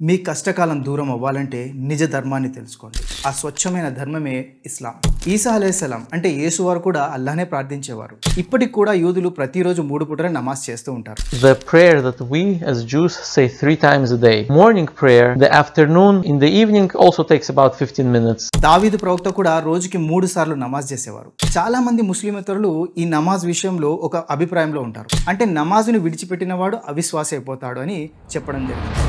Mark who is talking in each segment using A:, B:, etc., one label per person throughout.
A: మీ కష్టకాలం దూరం అవ్వాలంటే నిజ ధర్మాన్ని తెలుసుకోండి. ఆ స్వచ్ఛమైన ధర్మమే ఇస్లాం. ఈసా అలైహిస్సలాం అంటే యేసు వారు కూడా అల్లాహ్నే ప్రార్థించేవారు. ఇప్పటికి కూడా యూదులు ప్రతిరోజు 3 పూటల నమాజ్ చేస్తూ ఉంటారు.
B: The prayer that we as Jews say 3 times a day. Morning prayer, the afternoon, in the evening also takes about 15 minutes.
A: దావీదు ప్రవక్త కూడా రోజుకి 3 సార్లు నమాజ్ చేసేవారు. చాలా మంది ముస్లిమేతరులు ఈ నమాజ్ విషయంలో ఒక అభిప్రాయంలో ఉంటారు. అంటే నమాజును విడిచిపెట్టిన వాడు అవిశ్వాసి అయిపోతాడు అని చెప్పడం జరిగింది.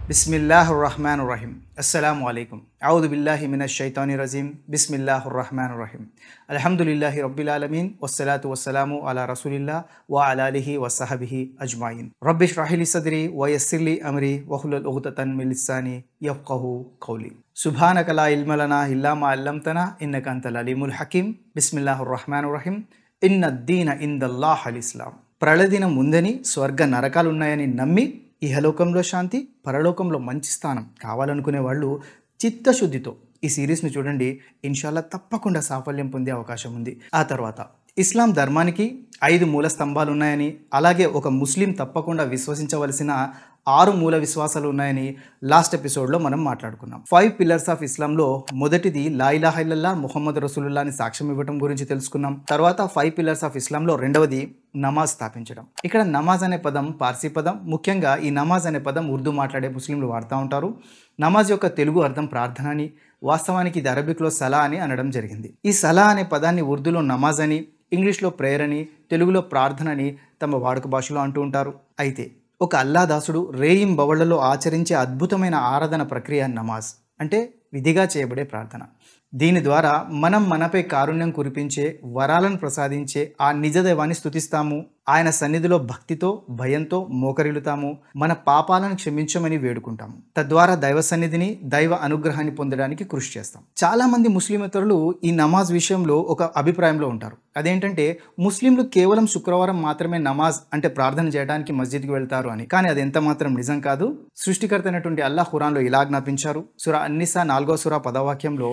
A: బిస్మిల్లాహిర్ రహమానిర్ రహీం. అస్సలాము అలైకుం. అఊదు బిల్లాహి మినష్ షైతానిర్ రజీం. బిస్మిల్లాహిర్ రహమానిర్ రహీం. అల్హమ్దులిల్లాహి రబ్బిల్ ఆలమీన్ వస్సలాతు వస్సలాము అలా రసూలిల్లాహ్ వ అలా ఆలిహి వస్సహబిహి అజ్మాయిన్. రబ్బిష్రహ్ లీ సద్రి వ యస్సిర్ లీ అమ్రి వహ్లుల్ ఉగ్దతన్ మిన్ లిసాని యఫ్ఖహు ఖౌలి. సుబ్హానక లా ఇల్మ లనా ఇల్లా మా అల్లమ్తనా ఇన్నక అంతల్ అలీముల్ హకీం. బిస్మిల్లాహిర్ రహమానిర్ రహీం. ఇన్నద్దీన ఇందల్లాహిల్ ఇస్లాం. ప్రళయదినం ఉందని, స్వర్గ నరకాలున్నాయని నమ్మి ఇహలోకంలో శాంతి, పరలోకంలో మంచి స్థానం కావాలనుకునే వాళ్ళు చిత్తశుద్ధితో ఈ సిరీస్ను చూడండి. ఇన్షాల్లా తప్పకుండా సాఫల్యం పొందే అవకాశం ఉంది. ఆ తర్వాత ఇస్లాం ధర్మానికి 5 మూల స్తంభాలు ఉన్నాయని, అలాగే ఒక ముస్లిం తప్పకుండా విశ్వసించవలసిన 6 మూల విశ్వాసాలు ఉన్నాయని లాస్ట్ ఎపిసోడ్లో మనం మాట్లాడుకున్నాం. 5 పిల్లర్స్ ఆఫ్ ఇస్లాంలో మొదటిది లా ఇలాహా ఇల్లల్లాహ్ ముహమ్మద్ రసూలుల్లాహ్ అని సాక్ష్యం ఇవ్వడం గురించి తెలుసుకున్నాం. తర్వాత 5 పిల్లర్స్ ఆఫ్ ఇస్లాంలో రెండవది నమాజ్ స్థాపించడం. ఇక్కడ నమాజ్ అనే పదం పార్సీ పదం. ముఖ్యంగా ఈ నమాజ్ అనే పదం ఉర్దూ మాట్లాడే ముస్లింలు వాడుతూ ఉంటారు. నమాజ్ యొక్క తెలుగు అర్థం ప్రార్థన అని, వాస్తవానికి ఇది అరబిక్లో సలా అని అనడం జరిగింది. ఈ సలా అనే పదాన్ని ఉర్దూలో నమాజ్ అని, ఇంగ్లీష్లో ప్రేయర్ అని, తెలుగులో ప్రార్థన అని తమ వాడుక భాషలో అంటూ ఉంటారు. అయితే ఒక అల్లాదాసుడు రేయింబవళ్లలో ఆచరించే అద్భుతమైన ఆరాధన ప్రక్రియ నమాజ్ అంటే విధిగా చేయబడే ప్రార్థన. దీని ద్వారా మనం మనపై కారుణ్యం కురిపించే, వరాలను ప్రసాదించే ఆ నిజదైవాన్ని స్తుతిస్తాము. ఆయన సన్నిధిలో భక్తితో, భయంతో మోకరిల్లుతాము. మన పాపాలను క్షమించమని వేడుకుంటాము. తద్వారా దైవ సన్నిధిని, దైవ అనుగ్రహాన్ని పొందడానికి కృషి చేస్తాం. చాలామంది ముస్లిమేతరులు ఈ నమాజ్ విషయంలో ఒక అభిప్రాయంలో ఉంటారు. అదేంటంటే ముస్లింలు కేవలం శుక్రవారం మాత్రమే నమాజ్ అంటే ప్రార్థన చేయడానికి మస్జిద్కి వెళ్తారు అని. కానీ అది ఎంత మాత్రం నిజం కాదు. సృష్టికర్త అయినటువంటి అల్లాహ్ ఖురాన్లో ఇలా జ్ఞాపించారు. సూరా అన్నిసా 4వ సూరా 10వ వాక్యంలో,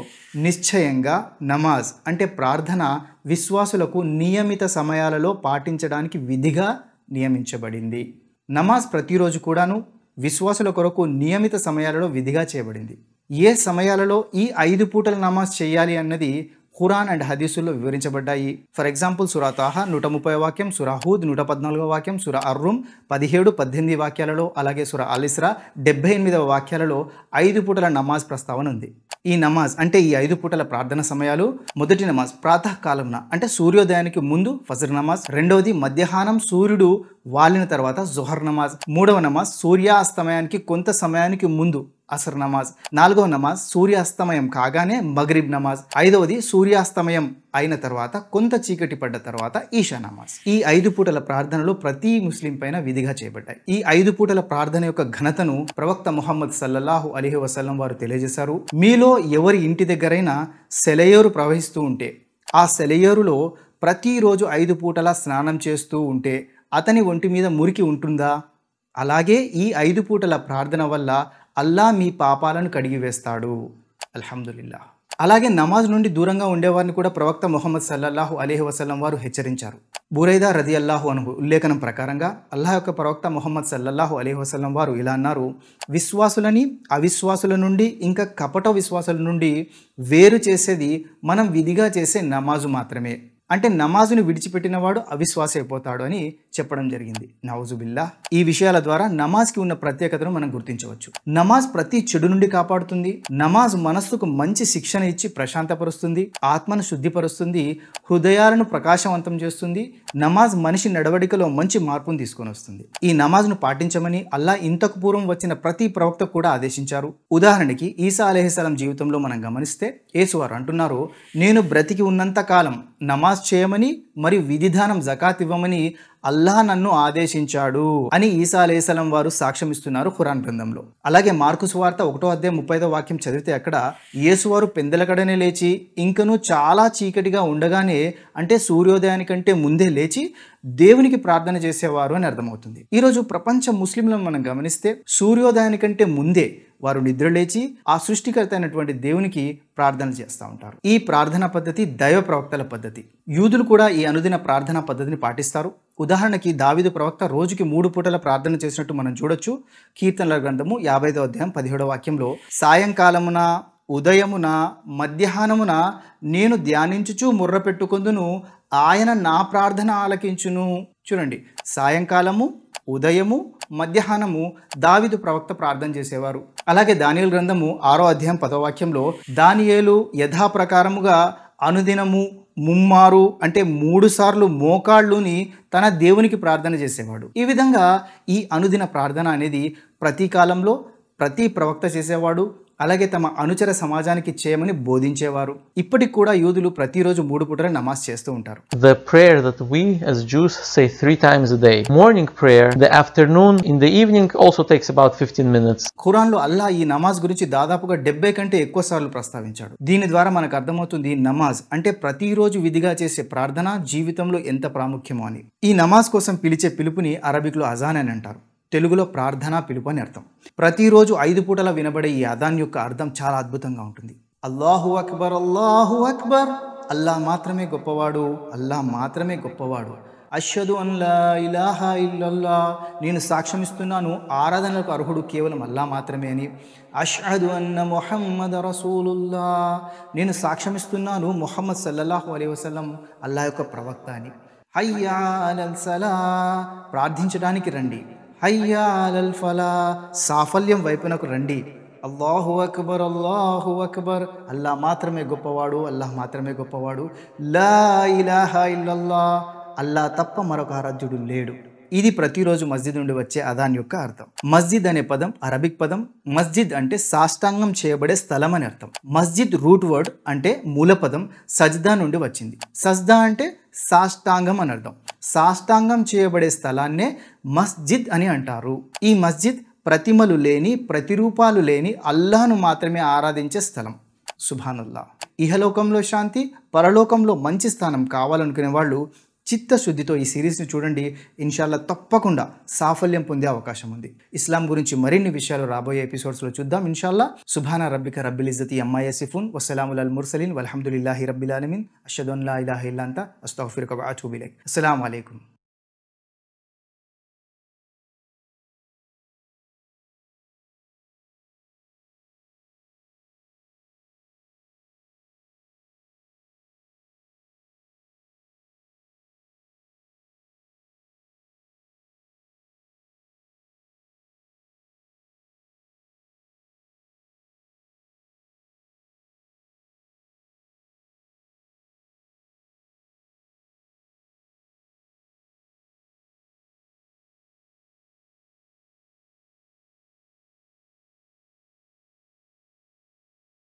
A: నిశ్చయంగా నమాజ్ అంటే ప్రార్థన విశ్వాసులకు నియమిత సమయాలలో పాటించడానికి విధిగా నియమించబడింది. నమాజ్ ప్రతిరోజు కూడాను విశ్వాసుల కొరకు నియమిత సమయాలలో విధిగా చేయబడింది. ఏ సమయాలలో ఈ 5 పూటల నమాజ్ చేయాలి అన్నది ఖురాన్ అండ్ హదీసుల్లో వివరించబడ్డాయి. ఫర్ ఎగ్జాంపుల్ సూరా తాహా 130వ వాక్యం, సూరా హూద్ 114వ వాక్యం, సూరా అర్రూమ్ 17-18 వాక్యాలలో, అలాగే సూరా అల్ ఇస్రా 78వ వాక్యాలలో 5 పూటల నమాజ్ ప్రస్తావన ఉంది. ఈ నమాజ్ అంటే ఈ 5 పూటల ప్రార్థన సమయాలు: మొదటి నమాజ్ ప్రాతకాలంన అంటే సూర్యోదయానికి ముందు ఫజర్ నమాజ్, రెండవది మధ్యాహ్నం సూర్యుడు వాలిన తర్వాత జుహర్ నమాజ్, మూడవ నమాజ్ సూర్యాస్తమయానికి కొంత సమయానికి ముందు అసర్ నమాజ్, 4వ నమాజ్ సూర్యాస్తమయం కాగానే మగ్రిబ్ నమాజ్, 5వది సూర్యాస్తమయం అయిన తర్వాత కొంత చీకటి పడ్డ తర్వాత ఈషా నమాజ్. ఈ 5 పూటల ప్రార్థనలు ప్రతి ముస్లిం పైన విధిగా చేయబడ్డాయి. ఈ 5 పూటల ప్రార్థన యొక్క ఘనతను ప్రవక్త ముహమ్మద్ సల్లల్లాహు అలైహి వసల్లం వారు తెలియజేశారు. మీలో ఎవరి ఇంటి దగ్గరైనా సెలయేరు ప్రవహిస్తూ ఉంటే, ఆ సెలయేరులో ప్రతిరోజు 5 పూటలా స్నానం చేస్తూ ఉంటే అతని ఒంటి మీద మురికి ఉంటుందా? అలాగే ఈ 5 పూటల ప్రార్థన వల్ల అల్లా మీ పాపాలను కడిగివేస్తాడు. అల్హమ్దులిల్లాహ్. అలాగే నమాజ్ నుండి దూరంగా ఉండేవారిని కూడా ప్రవక్త ముహమ్మద్ సల్లల్లాహు అలైహి వసల్లం వారు హెచ్చరించారు. బురైదా రదియల్లాహు అన్హు ఉల్లేఖనం ప్రకారంగా అల్లాహ్ యొక్క ప్రవక్త ముహమ్మద్ సల్లల్లాహు అలైహి వసల్లం వారు ఇలా అన్నారు: విశ్వాసులని అవిశ్వాసుల నుండి, ఇంకా కపట విశ్వాసుల నుండి వేరు చేసేది మనం విధిగా చేసే నమాజు మాత్రమే. అంటే నమాజును విడిచిపెట్టిన వాడు అవిశ్వాసి అయిపోతాడు అని చెప్పడం జరిగింది. నౌజుబిల్లా. ఈ విషయాల ద్వారా నమాజ్కి ఉన్న ప్రత్యేకతను మనం గుర్తించవచ్చు. నమాజ్ ప్రతి చెడు నుండి కాపాడుతుంది. నమాజ్ మనస్సుకు మంచి శిక్షణ ఇచ్చి ప్రశాంతపరుస్తుంది, ఆత్మను శుద్ధిపరుస్తుంది, హృదయాలను ప్రకాశవంతం చేస్తుంది. నమాజ్ మనిషి నడవడికలో మంచి మార్పును తీసుకొని వస్తుంది. ఈ నమాజ్ను పాటించమని అల్లా ఇంతకు పూర్వం వచ్చిన ప్రతి ప్రవక్త కూడా ఆదేశించారు. ఉదాహరణకి ఈసా అలైహిస్సలాం జీవితంలో మనం గమనిస్తే యేసువారు అంటున్నారు, నేను బ్రతికి ఉన్నంత కాలం నమాజ్ చేయమని మరియు విధిధానం జకాత్ ఇవ్వమని అల్లాహ్ నన్ను ఆదేశించాడు అని ఈసా అలైహిస్సలాం వారు సాక్ష్యం ఇస్తున్నారు ఖురాన్ గ్రంథంలో. అలాగే మార్కు సువార్త 1వ అధ్యాయం 35వ వాక్యం చదివితే అక్కడ యేసువారు పెందలకడనే లేచి ఇంకనూ చాలా చీకటిగా ఉండగానే అంటే సూర్యోదయానికంటే ముందే లేచి దేవునికి ప్రార్థన చేసేవారు అని అర్థమవుతుంది. ఈరోజు ప్రపంచ ముస్లింలను మనం గమనిస్తే సూర్యోదయానికంటే ముందే వారు నిద్రలేచి ఆ సృష్టికర్త అయినటువంటి దేవునికి ప్రార్థన చేస్తూ ఉంటారు. ఈ ప్రార్థనా పద్ధతి దైవ ప్రవక్తల పద్ధతి. యూదులు కూడా ఈ అనుదిన ప్రార్థనా పద్ధతిని పాటిస్తారు. ఉదాహరణకి దావీదు ప్రవక్త రోజుకి 3 పూటల ప్రార్థన చేసినట్టు మనం చూడొచ్చు. కీర్తనల గ్రంథము 50వ అధ్యాయం 17వ వాక్యంలో, సాయంకాలమున, ఉదయమున, మధ్యాహ్నమున నేను ధ్యానించుచు ముర్ర పెట్టుకొందును, ఆయన నా ప్రార్థన ఆలకించును. చూడండి, సాయంకాలము, ఉదయము, మధ్యాహ్నము దావీదు ప్రవక్త ప్రార్థన చేసేవారు. అలాగే దానియేలు గ్రంథము 6వ అధ్యాయం 10వ వాక్యంలో, దానియేలు యథాప్రకారముగా అనుదినము ముమ్మారు అంటే 3 సార్లు మోకాళ్ళుని తన దేవునికి ప్రార్థన చేసేవాడు. ఈ విధంగా ఈ అనుదిన ప్రార్థన అనేది ప్రతి కాలంలో ప్రతి ప్రవక్త చేసేవాడు. అలాగే తమ అనుచర సమాజానికి చేయమని బోధించేవారు. ఇప్పటికి కూడా యూదులు ప్రతిరోజు 3 పూటల నమాజ్ చేస్తూ ఉంటారు.
B: The prayer that we as Jews say 3 times a day. Morning prayer, the afternoon, in the evening also takes about 15 minutes.
A: ఖురాన్లో అల్లా ఈ నమాజ్ గురించి దాదాపుగా 70 కంటే ఎక్కువ సార్లు ప్రస్తావించాడు. దీని ద్వారా మనకు అర్థమవుతుంది నమాజ్ అంటే ప్రతిరోజు విధిగా చేసే ప్రార్థన జీవితంలో ఎంత ప్రాముఖ్యమో అని. ఈ నమాజ్ కోసం పిలిచే పిలుపుని అరబిక్లో అజాన్ అని అంటారు. తెలుగులో ప్రార్థన పిలుపు అని అర్థం. ప్రతిరోజు 5 పూటల వినబడే ఈ అదాన్ యొక్క అర్థం చాలా అద్భుతంగా ఉంటుంది. అల్లాహు అక్బర్, అల్లాహు అక్బర్, అల్లా మాత్రమే గొప్పవాడు, అల్లా మాత్రమే గొప్పవాడు. అష్హదు అన్ లా ఇలాహా ఇల్లల్లా, నేను సాక్ష్యమిస్తున్నాను ఆరాధనలకు అర్హుడు కేవలం అల్లా మాత్రమే అని. అష్హదు అన్న ముహమ్మద్ రసూలుల్లా, నేను సాక్ష్యమిస్తున్నాను ముహమ్మద్ సల్లల్లాహు అలైహి వసల్లం అల్లా యొక్క ప్రవక్త అని. హయ్యా అలల్ సలా, ప్రార్థించడానికి రండి. హయ్యా అలల్ ఫలా, సాఫల్యం వైపునకు రండి. అల్లాహు అక్బర్, అల్లాహు అక్బర్, అల్లా మాత్రమే గొప్పవాడు, అల్లాహ్ మాత్రమే గొప్పవాడు. లా ఇలాహా ఇల్లల్లా, అల్లా తప్ప మరొక ఆరాధ్యుడు లేడు. ఇది ప్రతిరోజు మస్జిద్ నుండి వచ్చే అదాన్ యొక్క అర్థం. మస్జిద్ అనే పదం అరబిక్ పదం. మస్జిద్ అంటే సాష్టాంగం చేయబడే స్థలం అని అర్థం. మస్జిద్ రూట్ వర్డ్ అంటే మూల పదం సజ్దా నుండి వచ్చింది. సజ్దా అంటే సాష్టాంగం అని అర్థం. సాష్టాంగం చేయబడే స్థలాన్నే మస్జిద్ అని అంటారు. ఈ మస్జిద్ ప్రతిమలు లేని, ప్రతిరూపాలు లేని అల్లాహ్ను మాత్రమే ఆరాధించే స్థలం. సుబ్హానల్లాహ్. ఇహలోకంలో శాంతి, పరలోకంలో మంచి స్థానం కావాలనుకునే వాళ్ళు చిత్తశుద్ధితో ఈ సిరీస్ని చూడండి. ఇన్షాల్లా తప్పకుండా సాఫల్యం పొందే అవకాశం ఉంది. ఇస్లాం గురించి మరిన్ని విషయాలు రాబోయే ఎపిసోడ్స్లో చూద్దాం ఇన్షాల్లా. సుబ్హాన రబ్బిక రబ్బిల్ ఇజ్జతి అమ్మా యసిఫూన్, వస్సలాముల్ అల్ ముర్సలీన్, వల్హమ్దులిల్లాహి రబ్బిల్ ఆలమీన్, అష్హదు అన్ లా ఇలాహా ఇల్లా అంతా, అస్తగ్ఫిరుక వ అతూబు ఇలైక్. అస్సలాము అలైకుం.